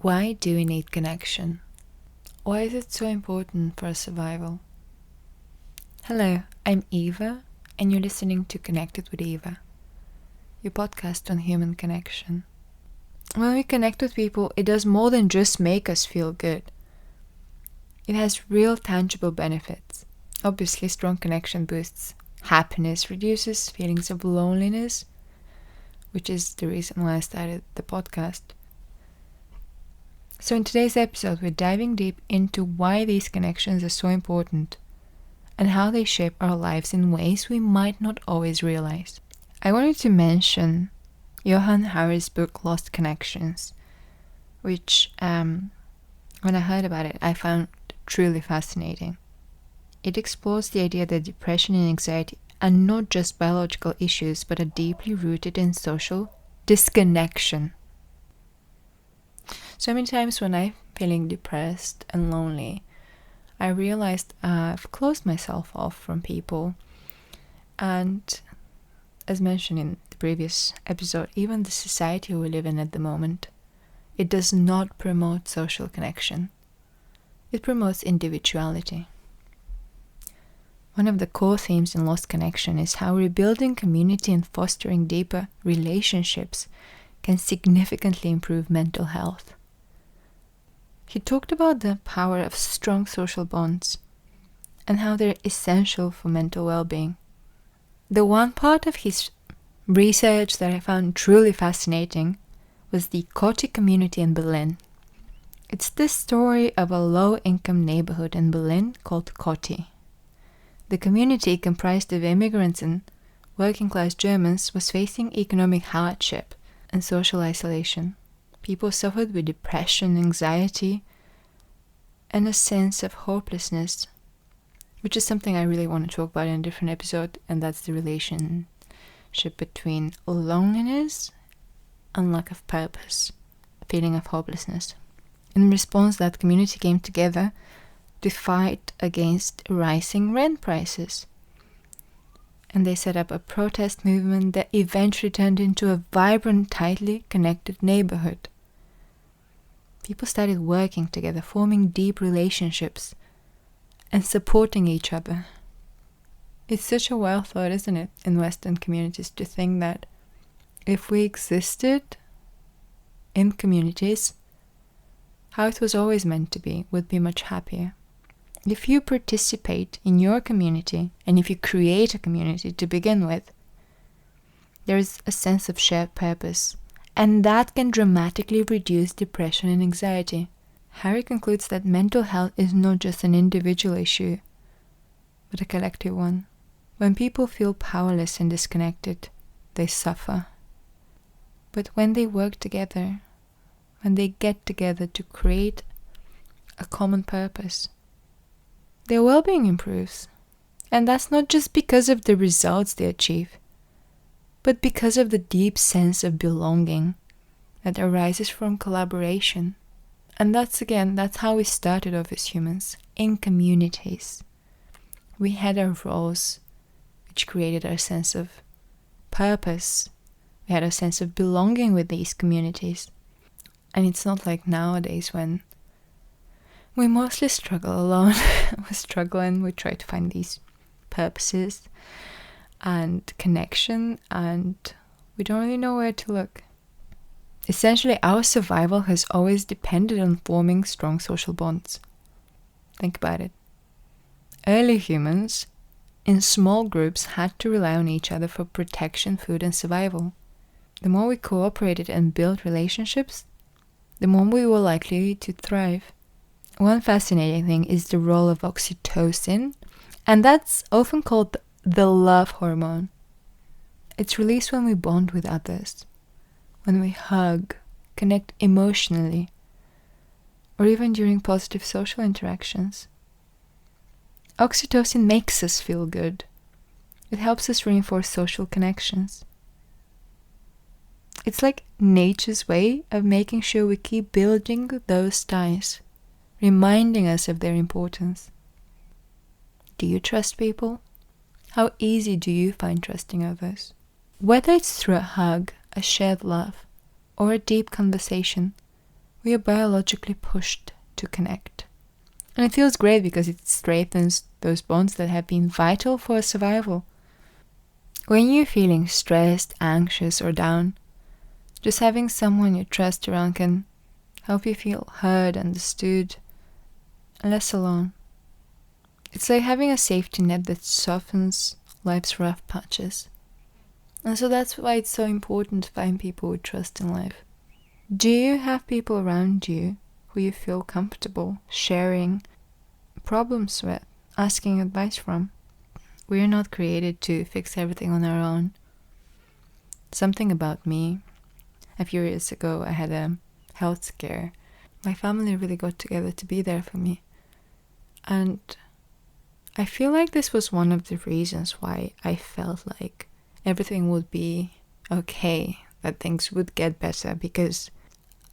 Why do we need connection? Why is it so important for our survival? Hello, I'm Eva, and you're listening to Connected with Eva, your podcast on human connection. When we connect with people, it does more than just make us feel good. It has real tangible benefits. Obviously, strong connection boosts happiness, reduces feelings of loneliness, which is the reason why I started the podcast. So in today's episode, we're diving deep into why these connections are so important and how they shape our lives in ways we might not always realize. I wanted to mention Johann's book, Lost Connections, which, when I heard about it, I found truly fascinating. It explores the idea that depression and anxiety are not just biological issues, but are deeply rooted in social disconnection. So many times when I'm feeling depressed and lonely, I realized I've closed myself off from people. And as mentioned in the previous episode, even the society we live in at the moment, it does not promote social connection. It promotes individuality. One of the core themes in Lost Connection is how rebuilding community and fostering deeper relationships can significantly improve mental health. He talked about the power of strong social bonds and how they're essential for mental well-being. The one part of his research that I found truly fascinating was the Kotti community in Berlin. It's the story of a low-income neighborhood in Berlin called Kotti. The community, comprised of immigrants and working-class Germans, was facing economic hardship and social isolation. People suffered with depression, anxiety, and a sense of hopelessness, which is something I really want to talk about in a different episode, and that's the relationship between loneliness and lack of purpose, a feeling of hopelessness. In response, that community came together to fight against rising rent prices. And they set up a protest movement that eventually turned into a vibrant, tightly connected neighborhood. People started working together, forming deep relationships, and supporting each other. It's such a wild thought, isn't it, in Western communities, to think that if we existed in communities, how it was always meant to be would be much happier. If you participate in your community, and if you create a community to begin with, there is a sense of shared purpose, and that can dramatically reduce depression and anxiety. Harry concludes that mental health is not just an individual issue, but a collective one. When people feel powerless and disconnected, they suffer. But when they work together, when they get together to create a common purpose, their well-being improves. And that's not just because of the results they achieve, but because of the deep sense of belonging that arises from collaboration. And that's how we started off as humans, in communities. We had our roles, which created our sense of purpose. We had a sense of belonging with these communities. And it's not like nowadays when we mostly struggle alone. We struggle and we try to find these purposes and connection, and we don't really know where to look. Essentially, our survival has always depended on forming strong social bonds. Think about it. Early humans, in small groups, had to rely on each other for protection, food, and survival. The more we cooperated and built relationships, the more we were likely to thrive. One fascinating thing is the role of oxytocin, and that's often called the love hormone. It's released when we bond with others, when we hug, connect emotionally, or even during positive social interactions. Oxytocin makes us feel good. It helps us reinforce social connections. It's like nature's way of making sure we keep building those ties, reminding us of their importance. Do you trust people? How easy do you find trusting others? Whether it's through a hug, a shared laugh, or a deep conversation, We are biologically pushed to connect. And it feels great because it strengthens those bonds that have been vital for survival. When you're feeling stressed, anxious, or down, just having someone you trust around can help you feel heard, understood, and less alone. It's like having a safety net that softens life's rough patches. And so that's why it's so important to find people with trust in life. Do you have people around you who you feel comfortable sharing problems with, asking advice from? We are not created to fix everything on our own. Something about me. A few years ago, I had a health scare. My family really got together to be there for me. And I feel like this was one of the reasons why I felt like everything would be okay, that things would get better, because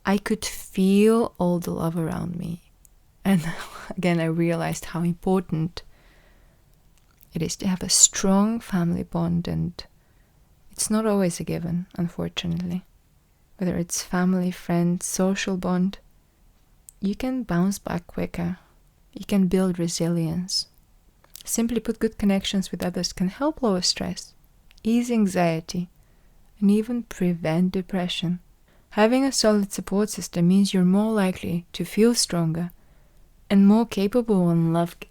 I could feel all the love around me. And again, I realized how important it is to have a strong family bond, and it's not always a given, unfortunately. Whether it's family, friends, social bond, you can bounce back quicker. You can build resilience. Simply put, good connections with others can help lower stress, ease anxiety, and even prevent depression. Having a solid support system means you're more likely to feel stronger and more capable and loved.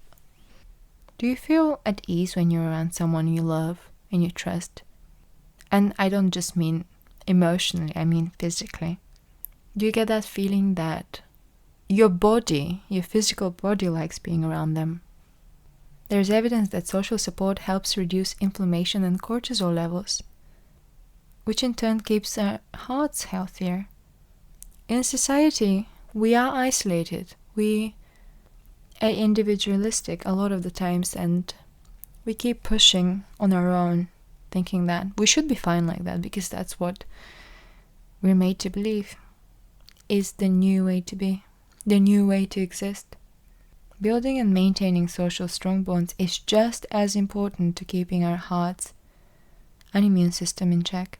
Do you feel at ease when you're around someone you love and you trust? And I don't just mean emotionally, I mean physically. Do you get that feeling that your body, your physical body, likes being around them? There's evidence that social support helps reduce inflammation and cortisol levels, which in turn keeps our hearts healthier. In society, we are isolated. We are individualistic a lot of the times, and we keep pushing on our own, thinking that we should be fine like that because that's what we're made to believe is the new way to be, the new way to exist. Building and maintaining social strong bonds is just as important to keeping our hearts and immune system in check.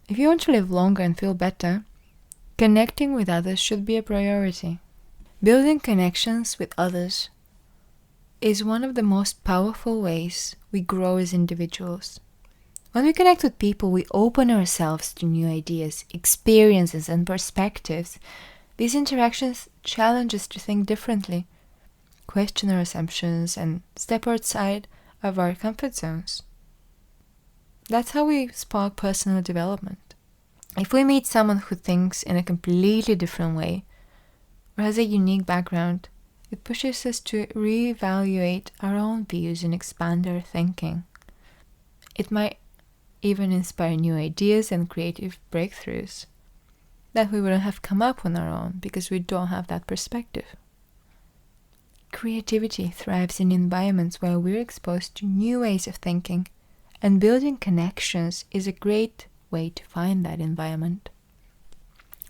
If you want to live longer and feel better, connecting with others should be a priority. Building connections with others is one of the most powerful ways we grow as individuals. When we connect with people, we open ourselves to new ideas, experiences, and perspectives. These interactions challenge us to think differently, question our assumptions, and step outside of our comfort zones. That's how we spark personal development. If we meet someone who thinks in a completely different way or has a unique background, it pushes us to reevaluate our own views and expand our thinking. It might even inspire new ideas and creative breakthroughs that we wouldn't have come up on our own because we don't have that perspective. Creativity thrives in environments where we're exposed to new ways of thinking, and building connections is a great way to find that environment.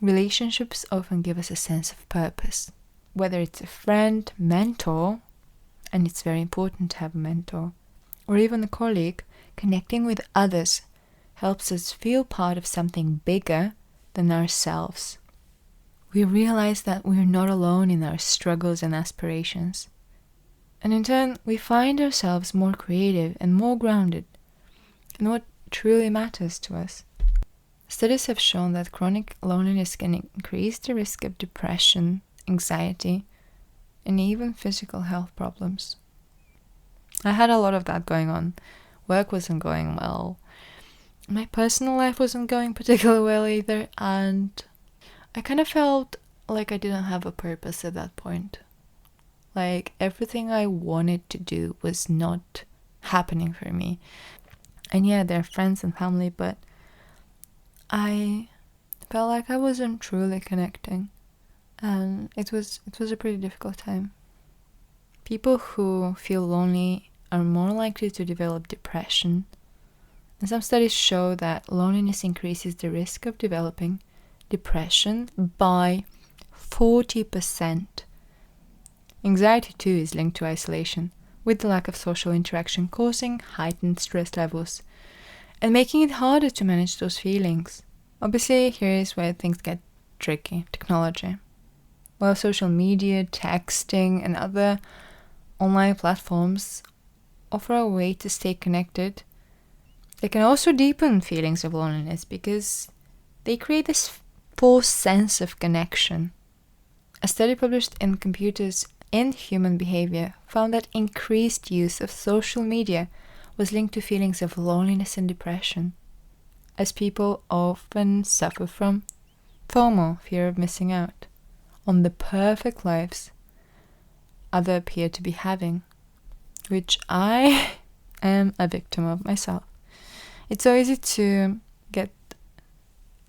Relationships often give us a sense of purpose, whether it's a friend, mentor, and it's very important to have a mentor, or even a colleague. Connecting with others helps us feel part of something bigger than ourselves. We realize that we're not alone in our struggles and aspirations. And in turn, we find ourselves more creative and more grounded in what truly matters to us. Studies have shown that chronic loneliness can increase the risk of depression, anxiety, and even physical health problems. I had a lot of that going on. Work wasn't going well. My personal life wasn't going particularly well either, and I kind of felt like I didn't have a purpose at that point. Like everything I wanted to do was not happening for me. And yeah, they're friends and family, but I felt like I wasn't truly connecting, and it was a pretty difficult time. People who feel lonely are more likely to develop depression, and some studies show that loneliness increases the risk of developing depression by 40%. Anxiety too is linked to isolation, with the lack of social interaction causing heightened stress levels and making it harder to manage those feelings. Obviously, here is where things get tricky. Technology. While social media, texting, and other online platforms offer a way to stay connected, they can also deepen feelings of loneliness because they create this false sense of connection. A study published in Computers and Human Behavior found that increased use of social media was linked to feelings of loneliness and depression, as people often suffer from FOMO, fear of missing out, on the perfect lives others appear to be having, which I am a victim of myself. It's so easy to get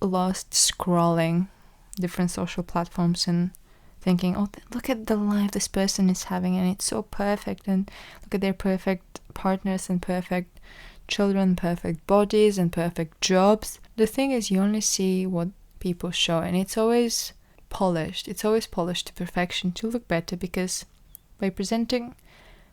lost scrolling different social platforms and thinking, oh, look at the life this person is having and it's so perfect, and look at their perfect partners and perfect children, perfect bodies and perfect jobs. The thing is, you only see what people show, and it's always polished. It's always polished to perfection to look better, because by presenting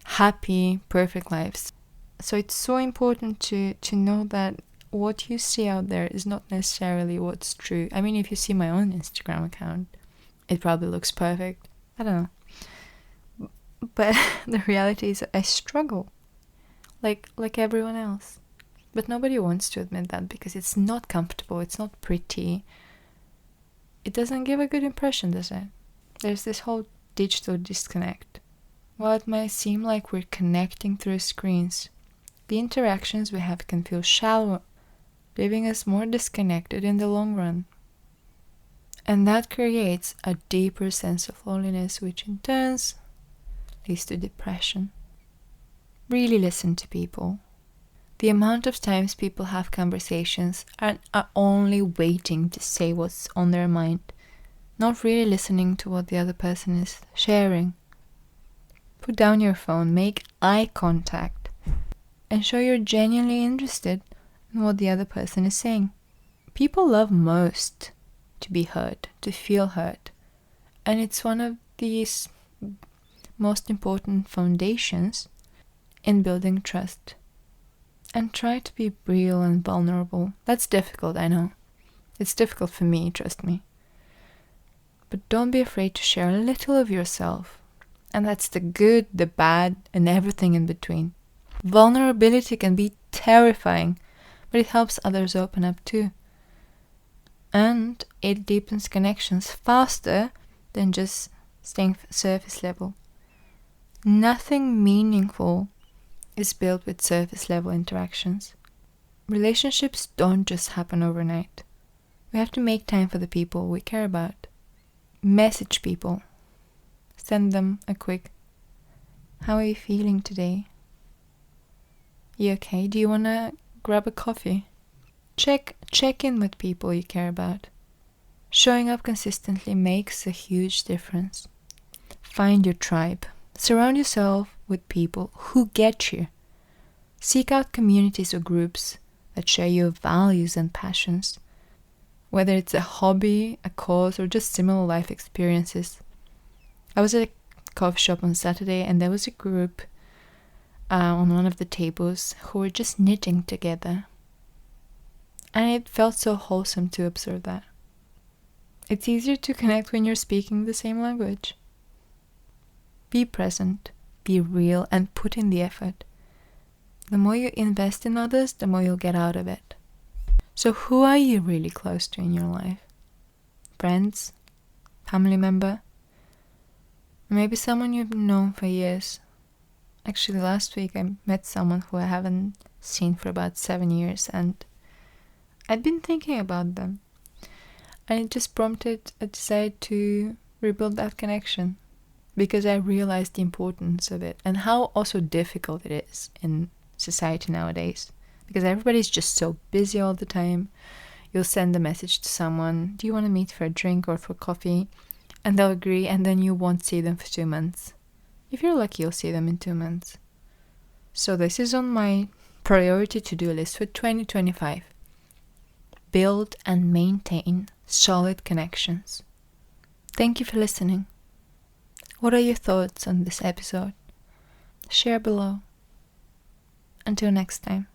happy, perfect lives. So it's so important to know that what you see out there is not necessarily what's true. I mean, if you see my own Instagram account, it probably looks perfect. I don't know. But the reality is I struggle. Like everyone else. But nobody wants to admit that because it's not comfortable, it's not pretty. It doesn't give a good impression, does it? There's this whole digital disconnect. While it might seem like we're connecting through screens, the interactions we have can feel shallow, leaving us more disconnected in the long run. And that creates a deeper sense of loneliness, which in turn leads to depression. Really listen to people. The amount of times people have conversations and are only waiting to say what's on their mind, not really listening to what the other person is sharing. Put down your phone, make eye contact, and show you're genuinely interested in what the other person is saying. People love most to be heard, to feel heard, and it's one of these most important foundations in building trust. And try to be real and vulnerable. That's difficult, I know. It's difficult for me, trust me. But don't be afraid to share a little of yourself. And that's the good, the bad, and everything in between. Vulnerability can be terrifying, but it helps others open up too. And it deepens connections faster than just staying surface level. Nothing meaningful is built with surface level interactions. Relationships don't just happen overnight. We have to make time for the people we care about. Message people. Send them a quick, how are you feeling today? You okay? Do you want to grab a coffee? Check in with people you care about. Showing up consistently makes a huge difference. Find your tribe. Surround yourself with people who get you. Seek out communities or groups that share your values and passions, whether it's a hobby, a cause, or just similar life experiences. I was at a coffee shop on Saturday, and there was a group on one of the tables who were just knitting together. And it felt so wholesome to observe that. It's easier to connect when you're speaking the same language. Be present, be real, and put in the effort. The more you invest in others, the more you'll get out of it. So who are you really close to in your life? Friends? Family member? Maybe someone you've known for years. Actually, last week I met someone who I haven't seen for about 7 years, and I'd been thinking about them. And it just prompted a desire to rebuild that connection, because I realized the importance of it and how also difficult it is in society nowadays, because everybody's just so busy all the time. You'll send a message to someone, do you want to meet for a drink or for coffee? And they'll agree, and then you won't see them for 2 months. If you're lucky, you'll see them in 2 months. So this is on my priority to-do list for 2025. Build and maintain solid connections. Thank you for listening. What are your thoughts on this episode? Share below. Until next time.